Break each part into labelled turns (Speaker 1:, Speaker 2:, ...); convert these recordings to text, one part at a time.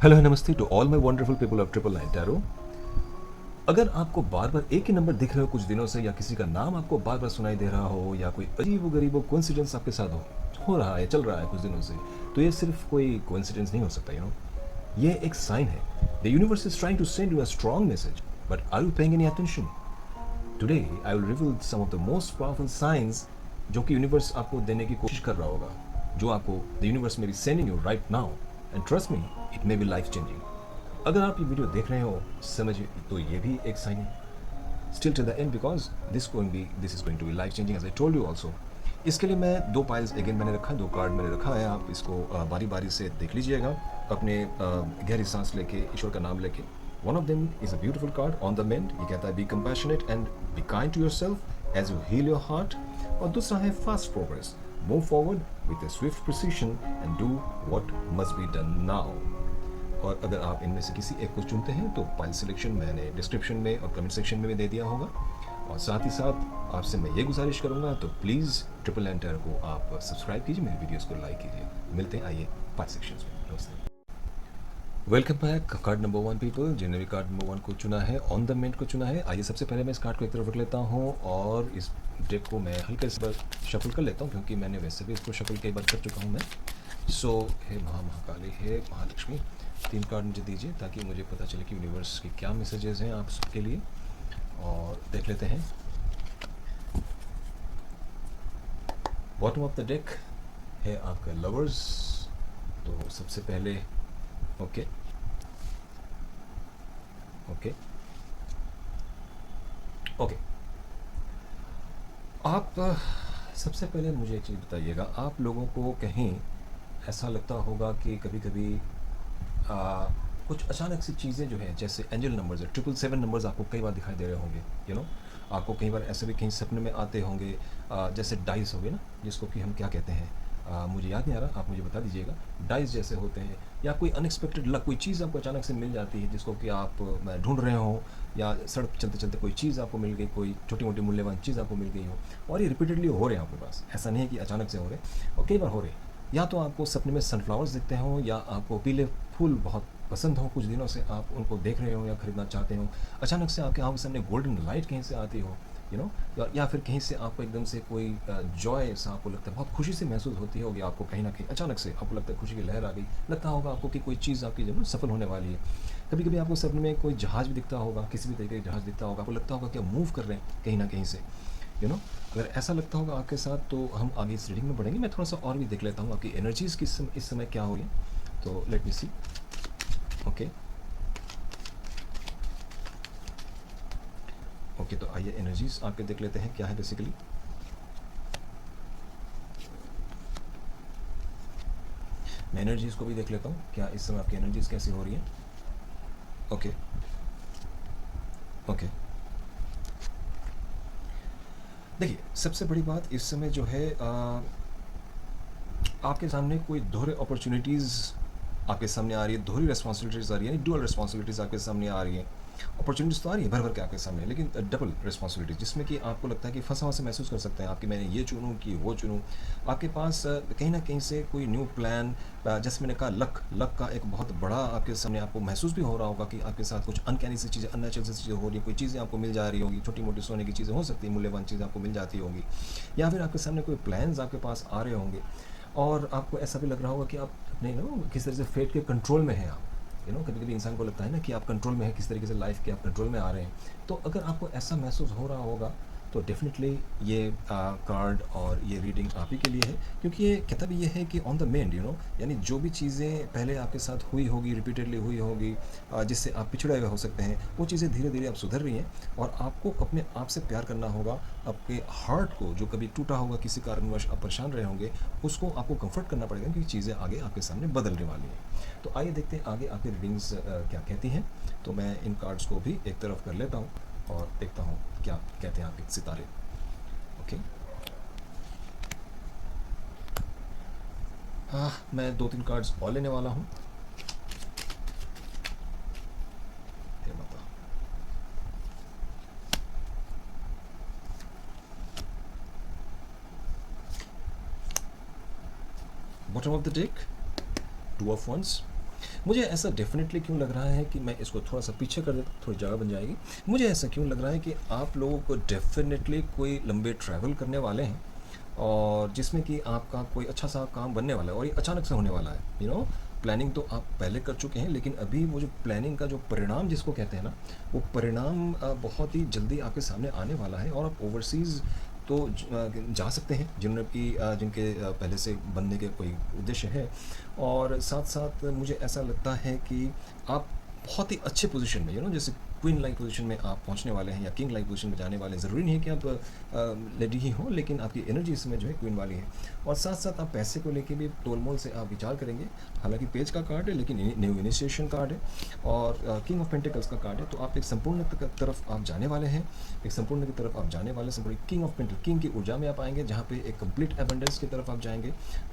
Speaker 1: Hello नमस्ते to all my wonderful people of triple nine tarot. अगर आपको बार बार एक ही नंबर दिख रहे हो कुछ दिनों से, या किसी का नाम आपको बार बार सुनाई दे रहा हो, या कोई अजीब गरीब कोइंसिडेंस आपके साथ हो रहा है, चल रहा है कुछ दिनों से, तो ये सिर्फ कोई कोइंसिडेंस नहीं हो सकता। ये एक साइन है। The universe is trying to send you a strong message, but are you paying any attention? Today I will reveal some of the most powerful signs जो कि यूनिवर्स आपको देने की कोशिश कर रहा होगा, जो आपको द यूनिवर्स में be sending you right now. And trust me, it may be life changing. अगर आप ये वीडियो देख रहे हो समझिए, तो ये भी एक साइन है। Still till the end, because this is going to be life changing as I told you also. इसके लिए मैं दो पाइल्स अगेन मैंने रखा है, दो कार्ड मैंने रखा है। आप इसको बारी बारी से देख लीजिएगा, अपने गहरी सांस लेके, ईश्वर का नाम लेके। One of them is a beautiful card on the mend. ये कहता है be compassionate and be kind to yourself as you heal your heart. और दूसरा है fast progress, move forward with a swift precision and do what must be done now. और अगर आप इनमें से किसी एक को चुनते हैं तो फाइल सिलेक्शन मैंने डिस्क्रिप्शन में और कमेंट सेक्शन में भी दे दिया होगा। और साथ ही साथ आपसे मैं ये गुजारिश करूंगा, तो प्लीज़ ट्रिपल एंटर को आप सब्सक्राइब कीजिए, मेरी वीडियोस को लाइक कीजिए। मिलते हैं आइए फाइल सेक्शन में। नमस्ते, welcome back. Card number 1 people, जिन्होंने भी कार्ड नंबर 1 को चुना है, ऑन द मेंट को चुना है। आइए सबसे पहले मैं इस कार्ड को एक तरफ रख लेता हूँ और इस डेक को मैं हल्के से शफल कर लेता हूँ, क्योंकि मैंने वैसे भी इसको शफल कई बार कर चुका हूँ मैं। सो हे महाकाली, हे महालक्ष्मी, 3 कार्ड मुझे दीजिए ताकि मुझे पता चले कि यूनिवर्स के क्या मैसेजेस हैं आप सबके लिए। और देख लेते हैं। बॉटम ऑफ द डेक है आपका लवर्स। तो सबसे पहले ओके ओके ओके आप सबसे पहले मुझे एक चीज़ बताइएगा। आप लोगों को कहीं ऐसा लगता होगा कि कभी कभी कुछ अचानक सी चीज़ें जो है, जैसे एंजल नंबर्स है, 777 नंबर्स आपको कई बार दिखाई दे रहे होंगे। आपको कई बार ऐसे भी कहीं सपने में आते होंगे। जैसे डाइस हो गए ना, जिसको कि हम क्या कहते हैं, मुझे याद नहीं आ रहा, आप मुझे बता दीजिएगा। डाइस जैसे होते हैं, या कोई अनएक्सपेक्टेड लक, कोई चीज़ आपको अचानक से मिल जाती है जिसको कि आप ढूंढ रहे हो, या सड़क चलते चलते कोई चीज़ आपको मिल गई, कोई छोटी मोटी मूल्यवान चीज़ आपको मिल गई हो, और ये रिपीटेडली हो रहे हैं आपके पास। ऐसा नहीं है कि अचानक से हो रहे, और कई बार हो रहे हैं। या तो आपको सपने में सनफ्लावर्स दिखते हो, या आपको पीले फूल बहुत पसंद हो, कुछ दिनों से आप उनको देख रहे हो या खरीदना चाहते हो। अचानक से आपके आँखों के सामने गोल्डन लाइट कहीं से आती हो, या फिर कहीं से आपको एकदम से कोई जॉय सा आपको लगता है, बहुत खुशी से महसूस होती होगी आपको, कहीं ना कहीं अचानक से आपको लगता है खुशी की लहर आ गई, लगता होगा आपको कि कोई चीज़ आपकी जो सफल होने वाली है। कभी कभी आपको सपने में कोई जहाज़ भी दिखता होगा, किसी भी तरीके का जहाज़ दिखता होगा, आपको लगता होगा कि आप मूव कर रहे हैं कहीं ना कहीं से। अगर ऐसा लगता होगा आपके साथ, तो हम आगे इस रीडिंग में बढ़ेंगे। मैं थोड़ा सा और भी देख लेता हूँ आपकी एनर्जीज इस समय क्या हो रही है। तो लेट मी सी। ओके ओके, तो आइए एनर्जीज आपके देख लेते हैं क्या है बेसिकली। मैं एनर्जीज को भी देख लेता हूँ, क्या इस समय आपकी एनर्जीज कैसी हो रही है। ओके ओके, देखिए सबसे बड़ी बात इस समय जो है, आपके सामने कोई दोहरे अपॉर्चुनिटीज़ आपके सामने आ रही है, दोहरी रिस्पॉन्सिबिलिटीज़ आ रही है, यानी डुअल रिस्पॉन्सिबिलिटीज़ आपके सामने आ रही हैं। अपॉर्चुनिटीज़ तो आ रही है भर भर के आपके सामने, लेकिन डबल रिस्पॉन्सिबिलिटीज़, जिसमें कि आपको लगता है कि फंसा हुआ से महसूस कर सकते हैं आपकी, मैंने ये चुनूँ कि वो चुनूँ। आपके पास कहीं ना कहीं से कोई न्यू प्लान, जैसे मैंने कहा लक का एक बहुत बड़ा आपके सामने आपको महसूस भी हो रहा होगा कि आपके साथ कुछ अनकैनी सी चीज़ें, अननेचुरल सी चीज़ें हो रही है, कोई चीज़ें आपको मिल जा रही होगी, छोटी मोटी सोने की चीज़ें हो सकती है, मूल्यवान चीज़ें आपको मिल जाती होगी, या फिर आपके सामने कोई प्लान्स आपके पास आ रहे होंगे। और आपको ऐसा भी लग रहा होगा कि आप अपने किस तरह से फेट के कंट्रोल में हैं आप। कभी कभी इंसान को लगता है ना कि आप कंट्रोल में हैं, किस तरीके से लाइफ के आप कंट्रोल में आ रहे हैं। तो अगर आपको ऐसा महसूस हो रहा होगा, तो डेफिनेटली ये कार्ड और ये रीडिंग आप ही के लिए है, क्योंकि ये कहता भी ये है कि ऑन द मेंड, यानी जो भी चीज़ें पहले आपके साथ हुई होगी, रिपीटेडली हुई होगी, जिससे आप पिछड़े हुए हो सकते हैं, वो चीज़ें धीरे धीरे अब सुधर रही हैं। और आपको अपने आप से प्यार करना होगा। आपके हार्ट को जो कभी टूटा होगा, किसी कारणवश आप परेशान रहे होंगे, उसको आपको कंफर्ट करना पड़ेगा, क्योंकि चीज़ें आगे आपके सामने बदलने वाली हैं। तो आइए देखते हैं आगे आपकी रीडिंग्स क्या कहती हैं। तो मैं इन कार्ड्स को भी एक तरफ कर लेता हूँ और देखता हूँ क्या कहते हैं आपके सितारे। ओके, हाँ, मैं 2-3 कार्ड्स और लेने वाला हूँ। हे माता। Bottom of the deck, 2 of wands, मुझे ऐसा डेफ़िनेटली क्यों लग रहा है कि मैं इसको थोड़ा-सा पीछे कर देता हूँ, थोड़ी जगह बन जाएगी। मुझे ऐसा क्यों लग रहा है कि आप लोगों को डेफ़िनेटली कोई लंबे ट्रैवल करने वाले हैं और जिसमें कि आपका कोई अच्छा-सा काम बनने वाला है और ये अचानक से होने वाला है। प्लानिंग तो आप पहले कर चुके हैं, लेकिन अभी वो जो प्लानिंग का जो परिणाम जिसको कहते हैं ना, वो परिणाम बहुत ही जल्दी आपके सामने आने वाला है और आप ओवरसीज़ तो जा सकते हैं जिनके पहले से बनने के कोई उद्देश्य है। और साथ-साथ मुझे ऐसा लगता है कि आप बहुत ही अच्छे पोज़ीशन में जैसे क्वीन लाइक पोज़ीशन में आप पहुँचने वाले हैं या किंग लाइक पोज़ीशन में जाने वाले हैं। ज़रूरी नहीं है कि आप लेडी ही हों, लेकिन आपकी एनर्जी इस समय जो है क्वीन वाली है। और साथ-साथ आप पैसे को लेके भी तोल-मोल से आप विचार करेंगे। हालाँकि पेज का कार्ड है, लेकिन न्यू इनिशिएशन कार्ड है और किंग ऑफ पेंटिकल्स का कार्ड है, तो आप एक संपूर्ण तरफ आप जाने वाले हैं। एक संपूर्ण की तरफ आप जाने वाले, संपूर्ण किंग ऑफ पेंटिकल, किंग की ऊर्जा में आप आएँगे, जहाँ पे एक कंप्लीट अबंडेंस की तरफ आप जाएँगे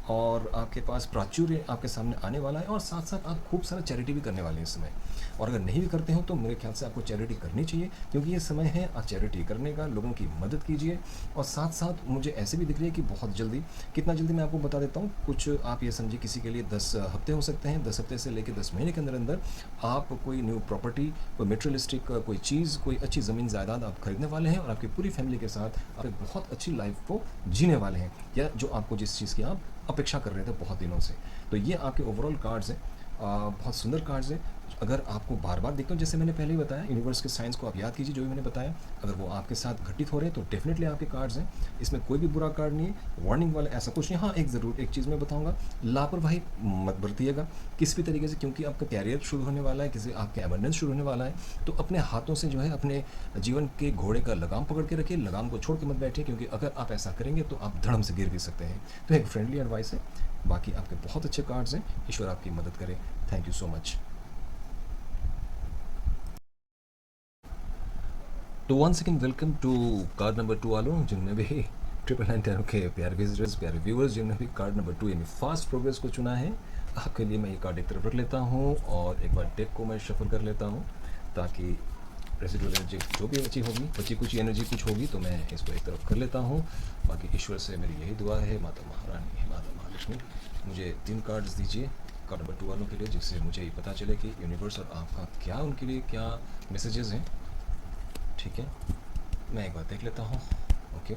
Speaker 1: और आपके पास प्राचुर्य आपके सामने आने वाला है और साथ-साथ आप खूब सारा चैरिटी भी करने वाले हैं इस समय। और अगर नहीं भी करते हो तो मेरे ख्याल से आपको चैरिटी करनी चाहिए, क्योंकि ये समय है आप चैरिटी करने का, लोगों की मदद कीजिए। और साथ-साथ मुझे ऐसे भी दिख रही है कि बहुत जल्दी, कितना जल्दी मैं आपको बता देता हूँ, कुछ आप ये समझिए किसी के लिए 10 हफ्ते हो सकते हैं, 10 हफ्ते से लेके 10 महीने के अंदर-अंदर आप कोई न्यू प्रॉपर्टी, कोई मटेरियलिस्टिक कोई चीज़, कोई अच्छी ज़मीन जायदाद आप खरीदने वाले हैं और आपकी पूरी फैमिली के साथ आप एक बहुत अच्छी लाइफ़ को जीने वाले हैं, या जो आपको जिस चीज़ की आप अपेक्षा कर रहे थे बहुत दिनों से। तो ये आपके ओवरऑल कार्ड्स हैं। बहुत सुंदर कार्ड्स हैं। अगर आपको बार-बार देखता हूँ, जैसे मैंने पहले ही बताया, यूनिवर्स के साइंस को आप याद कीजिए जो भी मैंने बताया। अगर वो आपके साथ घटित हो रहे हैं तो डेफ़िनेटली आपके कार्ड्स हैं। इसमें कोई भी बुरा कार्ड नहीं है, वार्निंग वाला ऐसा कुछ नहीं। हाँ, एक चीज़ मैं बताऊँगा, लापरवाही मत बरतिएगा किसी भी तरीके से, क्योंकि आपका कैरियर शुरू होने वाला है, किसी आपका एबंडेंस शुरू होने वाला है। तो अपने हाथों से जो है अपने जीवन के घोड़े का लगाम पकड़ के रखिए, लगाम को छोड़ के मत बैठिए, क्योंकि अगर आप ऐसा करेंगे तो आप धड़म से गिर भी सकते हैं। तो एक फ्रेंडली एडवाइस है। बाकी आपके बहुत अच्छे कार्ड्स हैं, ईश्वर आपकी मदद करे। Thank you so much. तो once again welcome to card number 2 वालों, जिनमें भी ट्रिपल नाइन टैरो के प्यारे विजिटर्स, प्यारे व्यूअर्स, जिनने भी कार्ड नंबर 2 यानी फास्ट प्रोग्रेस को चुना है। आपके लिए मैं ये कार्ड एक तरफ रख लेता हूँ और एक बार डेक को मैं शफल कर लेता हूँ, ताकि रेसिडुअल एनर्जी जो भी बची होगी, बची कुछ एनर्जी कुछ होगी, तो मैं इसको एक तरफ कर लेता हूँ। बाकी ईश्वर से मेरी यही दुआ है, माता महारानी, माता महालक्ष्मी, मुझे 3 कार्ड्स दीजिए कार्ड नंबर 2 वालों के लिए, जिससे मुझे ये पता चले कि यूनिवर्स और आपका क्या उनके लिए क्या मैसेजेस हैं। ठीक है, मैं एक बार देख लेता हूँ। ओके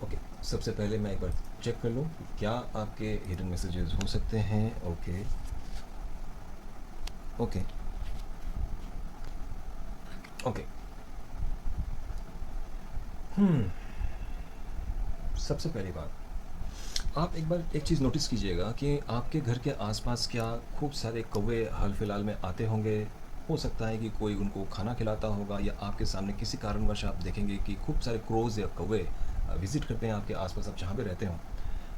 Speaker 1: ओके, सबसे पहले मैं एक बार चेक कर लूँ कि क्या आपके हिडन मैसेजेस हो सकते हैं। Okay okay okay. सबसे पहली बात, आप एक बार एक चीज़ नोटिस कीजिएगा कि आपके घर के आसपास क्या खूब सारे कौवे हाल फिलहाल में आते होंगे। हो सकता है कि कोई उनको खाना खिलाता होगा, या आपके सामने किसी कारणवश आप देखेंगे कि खूब सारे क्रोज़ या कौवे विज़िट करते हैं आपके आसपास, आप जहाँ पे रहते हो।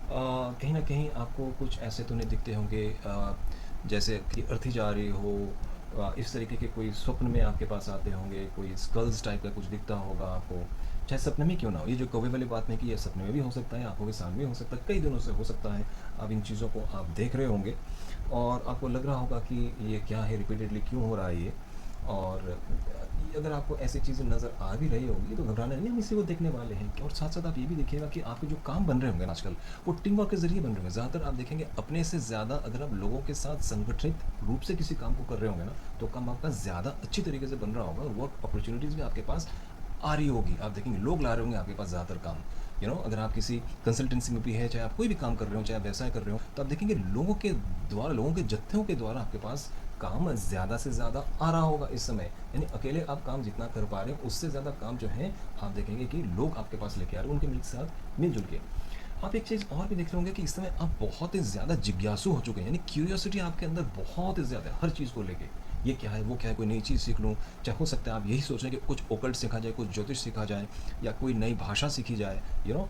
Speaker 1: कहीं ना कहीं आपको कुछ ऐसे तो नहीं दिखते होंगे जैसे कि अर्थी जा रही हो, इस तरीके के कोई स्वप्न में आपके पास आते होंगे, कोई स्कल्स टाइप का कुछ दिखता होगा आपको, चाहे सपने में क्यों ना हो। ये जो कौवे वाली बात नहीं की, ये सपने में भी हो सकता है, आंखों के सामने भी हो सकता है, कई दिनों से हो सकता है। आप इन चीज़ों को आप देख रहे होंगे और आपको लग रहा होगा कि ये क्या है, रिपीटेडली क्यों हो रहा है ये। और अगर आपको ऐसी चीज़ें नज़र आ भी रही होगी तो घबराना नहीं, हम इसी को देखने वाले हैं। और साथ साथ आप ये भी देखिएगा कि आपके जो काम बन रहे होंगे आजकल, वो टीम वर्क के ज़रिए बन रहे होंगे। ज़्यादातर आप देखेंगे अपने से ज़्यादा अगर आप लोगों के साथ संगठित रूप से किसी काम को कर रहे होंगे ना, तो काम आपका ज़्यादा अच्छी तरीके से बन रहा होगा और वर्क अपॉर्चुनिटीज़ भी आपके पास आ रही होगी। आप देखेंगे लोग ला रहे होंगे आपके पास ज़्यादातर काम। अगर आप किसी कंसल्टेंसी में भी है, चाहे आप कोई भी काम कर रहे हो, चाहे आप व्यवसाय कर रहे हो, तो आप देखेंगे लोगों के द्वारा, लोगों के जत्थों के द्वारा आपके पास काम ज़्यादा से ज़्यादा आ रहा होगा इस समय। यानी अकेले आप काम जितना कर पा रहे हो, उससे ज़्यादा काम जो है आप देखेंगे कि लोग आपके पास लेके आ रहे हैं, उनके साथ मिलजुल के। आप एक चीज़ और भी देख रहे होंगे कि इस समय आप बहुत ही ज़्यादा जिज्ञासु हो चुके हैं, यानी क्यूरियोसिटी आपके अंदर बहुत ही ज़्यादा है हर चीज़ को लेके। ये क्या है, वो क्या है, कोई नई चीज़ सीख लूँ। चाहे हो सकता है आप यही सोच रहे हैं कि कुछ ओकल्ट सीखा जाए, कुछ ज्योतिष सीखा जाए, या कोई नई भाषा सीखी जाए,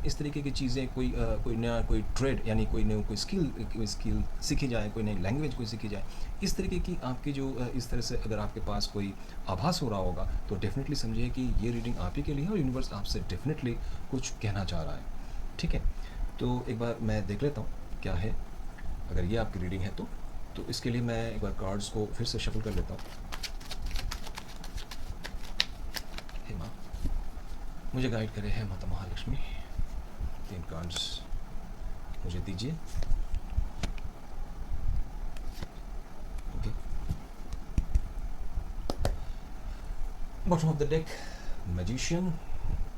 Speaker 1: इस तरीके की चीज़ें, कोई नया कोई ट्रेड, यानी कोई स्किल सीखी जाए, कोई नई लैंग्वेज कोई सीखी जाए। इस तरीके की आपकी जो इस तरह से अगर आपके पास कोई आभास हो रहा होगा, तो डेफिनेटली समझिए कि ये रीडिंग आप ही के लिए है और यूनिवर्स आपसे डेफिनेटली कुछ कहना चाह रहा है। ठीक है, तो एक बार मैं देख लेता हूँ क्या है, अगर ये आपकी रीडिंग है तो इसके लिए मैं एक बार कार्ड्स को फिर से शफल कर लेता हूँ। हे माँ, मुझे गाइड करे है माता महालक्ष्मी। 3 कार्ड्स मुझे दीजिए। Okay, bottom of the deck magician.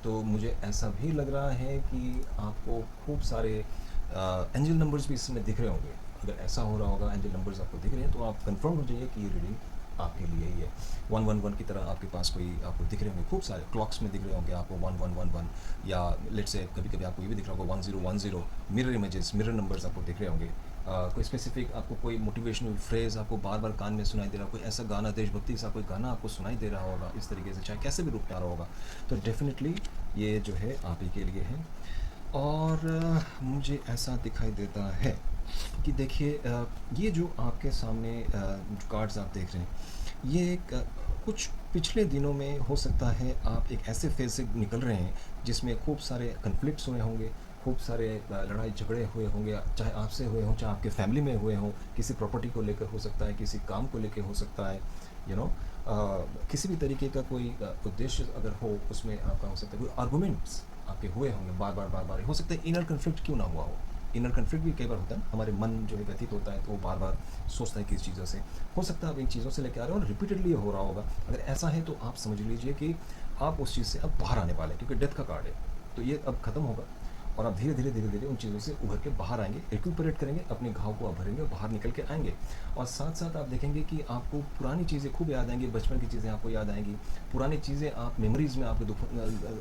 Speaker 1: तो मुझे ऐसा भी लग रहा है कि आपको खूब सारे एंजल नंबर्स भी इसमें दिख रहे होंगे। अगर ऐसा हो रहा होगा, एंजल नंबर्स आपको दिख रहे हैं, तो आप कंफर्म हो जाइए कि ये रीडिंग आपके लिए ही है। 111 की तरह आपके पास कोई आपको दिख रहे होंगे, खूब सारे क्लॉक्स में दिख रहे होंगे आपको 1111, या लेट्स से कभी कभी आपको ये भी दिख रहा होगा 1010। मिरर इमेजेस, मिरर नंबर्स आपको दिख रहे होंगे। कोई स्पेसिफिक आपको कोई मोटिवेशनल फ्रेज़ आपको बार बार कान में सुनाई दे रहा, कोई ऐसा गाना, देशभक्ति सा कोई गाना आपको सुनाई दे रहा होगा इस तरीके से, चाहे कैसे भी रूप में आ रहा होगा, तो डेफिनेटली ये जो है आप ही के लिए है। और मुझे ऐसा दिखाई देता है कि देखिए, ये जो आपके सामने जो कार्ड्स आप देख रहे हैं, ये एक कुछ पिछले दिनों में हो सकता है आप एक ऐसे फेज से निकल रहे हैं जिसमें खूब सारे कन्फ्लिक्ट्स हुए होंगे, खूब सारे लड़ाई झगड़े हुए होंगे, चाहे आपसे हुए हों, चाहे आपके फैमिली में हुए हों, किसी प्रॉपर्टी को लेकर हो सकता है, किसी काम को लेकर हो सकता है, यू नो, किसी भी तरीके का कोई उद्देश्य अगर हो, उसमें आपका हो सकता है कोई आर्गूमेंट्स आपके हुए होंगे बार बार बार बार। हो सकता है इनर कन्फ्लिक्ट क्यों ना हुआ हो, इनर कन्फ्लिक्ट भी कई बार होता है, हमारे मन जो है व्यथित होता है तो वो बार बार सोचता है किस चीज़ों से। हो सकता है आप इन चीज़ों से लेकर आ रहे हो और रिपीटेडली हो रहा होगा। अगर ऐसा है तो आप समझ लीजिए कि आप उस चीज़ से अब बाहर आने वाले हैं, क्योंकि डेथ का कार्ड है, तो ये अब खत्म होगा और आप धीरे धीरे धीरे धीरे उन चीज़ों से उभर के बाहर आएंगे, रिक्यूपरेट करेंगे, अपने घाव को आप भरेंगे और बाहर निकल के आएंगे। और साथ साथ आप देखेंगे कि आपको पुरानी चीज़ें खूब याद आएंगी, बचपन की चीज़ें आपको याद आएंगी, पुरानी चीज़ें आप मेमोरीज़ में आपके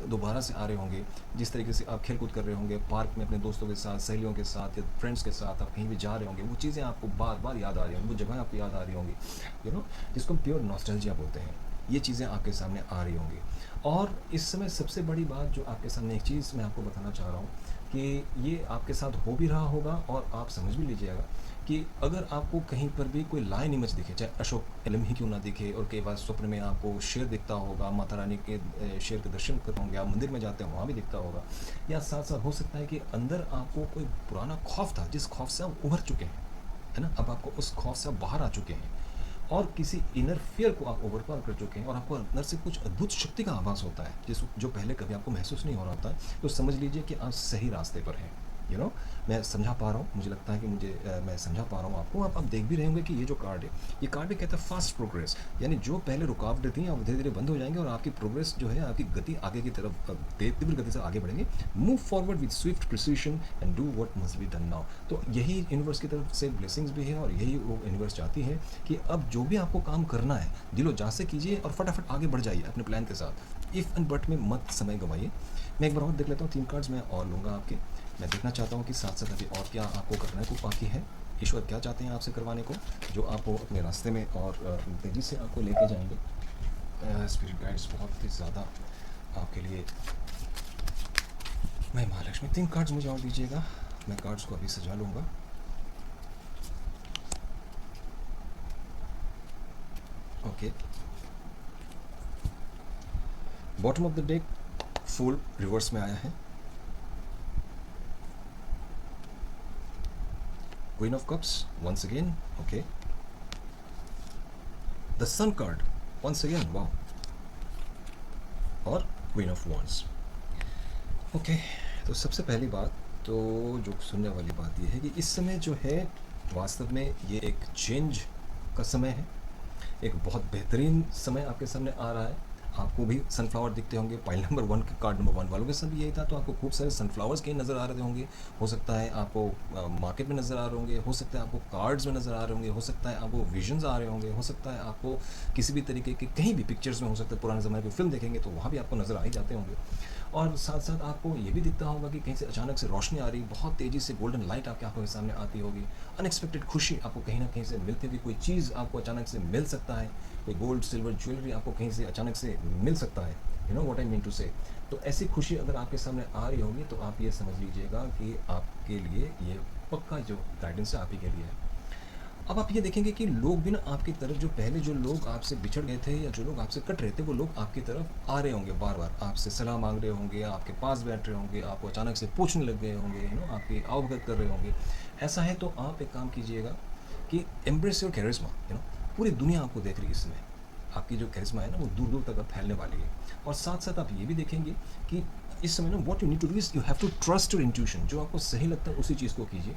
Speaker 1: दोबारा से आ रहे होंगे। जिस तरीके से आप खेल कूद कर रहे होंगे पार्क में अपने दोस्तों के साथ, सहेलियों के साथ या फ्रेंड्स के साथ, आप कहीं भी जा रहे होंगे, वो चीज़ें आपको बार बार याद आ रही होंगी, वो जगह आपको याद आ रही होंगी, यू नो, जिसको प्योर नॉस्टैल्जिया बोलते हैं। ये चीज़ें आपके सामने आ रही होंगी। और इस समय सबसे बड़ी बात जो आपके सामने एक चीज़ मैं आपको बताना चाह रहा हूँ कि ये आपके साथ हो भी रहा होगा और आप समझ भी लीजिएगा कि अगर आपको कहीं पर भी कोई लाइन इमेज दिखे, चाहे अशोक एलम ही क्यों ना दिखे, और कई बार स्वप्न में आपको शेर दिखता होगा, माता रानी के शेर के दर्शन कर होंगे, आप मंदिर में जाते हैं वहाँ भी दिखता होगा, या साथ साथ हो सकता है कि अंदर आपको कोई पुराना खौफ था जिस खौफ से आप उभर चुके हैं, है ना, अब आपको उस खौफ से आप बाहर आ चुके हैं और किसी इनर फियर को आप ओवरकम कर चुके हैं और आपको अंदर से कुछ अद्भुत शक्ति का आभास होता है जिस जो पहले कभी आपको महसूस नहीं हो रहा होता है, तो समझ लीजिए कि आप सही रास्ते पर हैं। यू नो, मैं समझा पा रहा हूँ, मुझे लगता है कि मैं समझा पा रहा हूँ आपको। आप देख भी रहे होंगे कि ये जो कार्ड है, ये कार्ड भी कहता है फास्ट प्रोग्रेस, यानी जो पहले रुकावटें थी अब धीरे धीरे बंद हो जाएंगे और आपकी प्रोग्रेस जो है, आपकी गति आगे की तरफ तीव्र गति से आगे बढ़ेंगे। Move forward with Swift precision and do what must be done now. तो यही यूनिवर्स की तरफ से ब्लेसिंग्स भी है और यही वो यूनिवर्स चाहती है कि अब जो भी आपको काम करना है दिलो जान से कीजिए और फटाफट आगे बढ़ जाइए अपने प्लान के साथ। इफ़ एंड बट में मत समय गंवाइए। मैं एक बार और देख लेता हूँ, 3 कार्ड्स मैं और लूँगा आपके। मैं देखना चाहता हूँ कि साथ साथ अभी और क्या आपको करने को बाकी है, ईश्वर क्या चाहते हैं आपसे करवाने को, जो आपको अपने रास्ते में और तेज़ी से आपको लेके जाएंगे। स्पिरिट गाइड्स बहुत ही ज़्यादा आपके लिए। मैं महालक्ष्मी, 3 कार्ड्स मुझे और दीजिएगा, मैं कार्ड्स को अभी सजा लूँगा। Okay, bottom of the deck full reverse में आया है, queen of cups once again, okay, the sun card once again, wow, और क्वीन ऑफ wands। ओके, तो सबसे पहली बात तो जो सुनने वाली बात ये है कि इस समय जो है वास्तव में ये एक चेंज का समय है, एक बहुत बेहतरीन समय आपके सामने आ रहा है। आपको भी सनफ्लावर दिखते होंगे, पाइल नंबर 1 के कार्ड नंबर 1 वालों के साथ भी यही था, तो आपको खूब सारे सनफ्लावर्स कहीं नज़र आ रहे होंगे। हो सकता है आपको मार्केट में नज़र आ रहे होंगे, हो सकता है आपको कार्ड्स में नज़र आ रहे होंगे, हो सकता है आपको विजन्स आ रहे होंगे, हो सकता है आपको किसी भी तरीके के कहीं भी पिक्चर्स में, हो सकता है पुराने ज़माने की फिल्म देखेंगे तो वहाँ भी आपको नज़र आ ही जाते होंगे। और साथ साथ आपको ये भी दिखता होगा कि कहीं से अचानक से रोशनी आ रही, बहुत तेज़ी से गोल्डन लाइट आपकी आंखों के सामने आती होगी, अनएक्सपेक्टेड खुशी आपको कहीं ना कहीं से मिलती होगी, कोई चीज़ आपको अचानक से मिल सकता है, कोई गोल्ड सिल्वर ज्वेलरी आपको कहीं से अचानक से मिल सकता है, you know what I mean to say. तो ऐसी खुशी अगर आपके सामने आ रही होगी तो आप ये समझ लीजिएगा कि आपके लिए ये पक्का जो गाइडेंस है आप ही के लिए है। अब आप ये देखेंगे कि लोग भी ना आपकी तरफ, जो पहले जो लोग आपसे बिछड़ गए थे या जो लोग आपसे कट रहे थे, वो लोग आपकी तरफ आ रहे होंगे, बार बार आपसे सलाह मांग रहे होंगे, आपके पास बैठ रहे होंगे, आपको अचानक से पूछने लग गए होंगे, यू नो, आपकी आवभगत कर रहे होंगे। ऐसा है तो आप एक काम कीजिएगा कि embrace your charisma, you know, पूरी दुनिया आपको देख रही है इसमें, आपकी जो कैरिज्मा है ना वो दूर दूर तक अब फैलने वाली है। और साथ साथ आप ये भी देखेंगे कि इस समय ना what you need to do is you have to trust your intuition. जो आपको सही लगता है उसी चीज़ को कीजिए,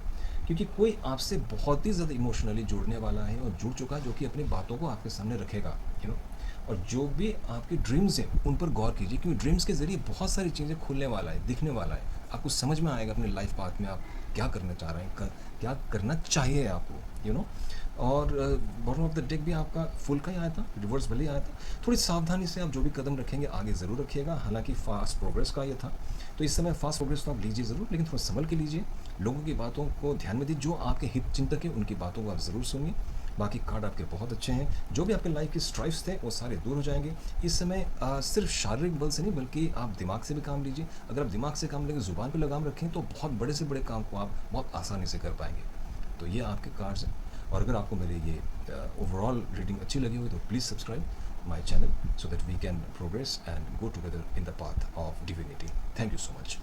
Speaker 1: क्योंकि कोई आपसे बहुत ही ज़्यादा इमोशनली जुड़ने वाला है और जुड़ चुका है, जो कि अपनी बातों को आपके सामने रखेगा, यू नो। और जो भी आपके ड्रीम्स हैं उन पर गौर कीजिए, क्योंकि ड्रीम्स के ज़रिए बहुत सारी चीज़ें खुलने वाला है, दिखने वाला है, आपको समझ में आएगा अपने लाइफ पाथ में आप क्या करना चाह रहे हैं, क्या करना चाहिए आपको, यू नो। और बॉटम ऑफ द डेक भी आपका फुल का ही आया था, रिवर्स भले ही आया था। थोड़ी सावधानी से आप जो भी कदम रखेंगे आगे ज़रूर रखिएगा, हालांकि फास्ट प्रोग्रेस का ये था, तो इस समय फास्ट प्रोग्रेस तो आप लीजिए ज़रूर, लेकिन थोड़ा संभल के लीजिए, लोगों की बातों को ध्यान में दीजिए, जो आपके हित चिंतक हैं उनकी बातों को आप ज़रूर सुनिए। बाकी कार्ड आपके बहुत अच्छे हैं, जो भी आपके लाइफ के स्ट्राइफ्स थे वो सारे दूर हो जाएंगे इस समय। सिर्फ शारीरिक बल से नहीं, बल्कि आप दिमाग से भी काम लीजिए। अगर आप दिमाग से काम लेंगे, ज़ुबान पर लगाम रखें, तो बहुत बड़े से बड़े काम को आप बहुत आसानी से कर पाएंगे। तो ये आपके कार्ड्स हैं। और अगर आपको मेरी ये ओवरऑल रीडिंग अच्छी लगी हुई तो please subscribe my channel, so that we can progress and go together in the path of divinity. Thank you so much.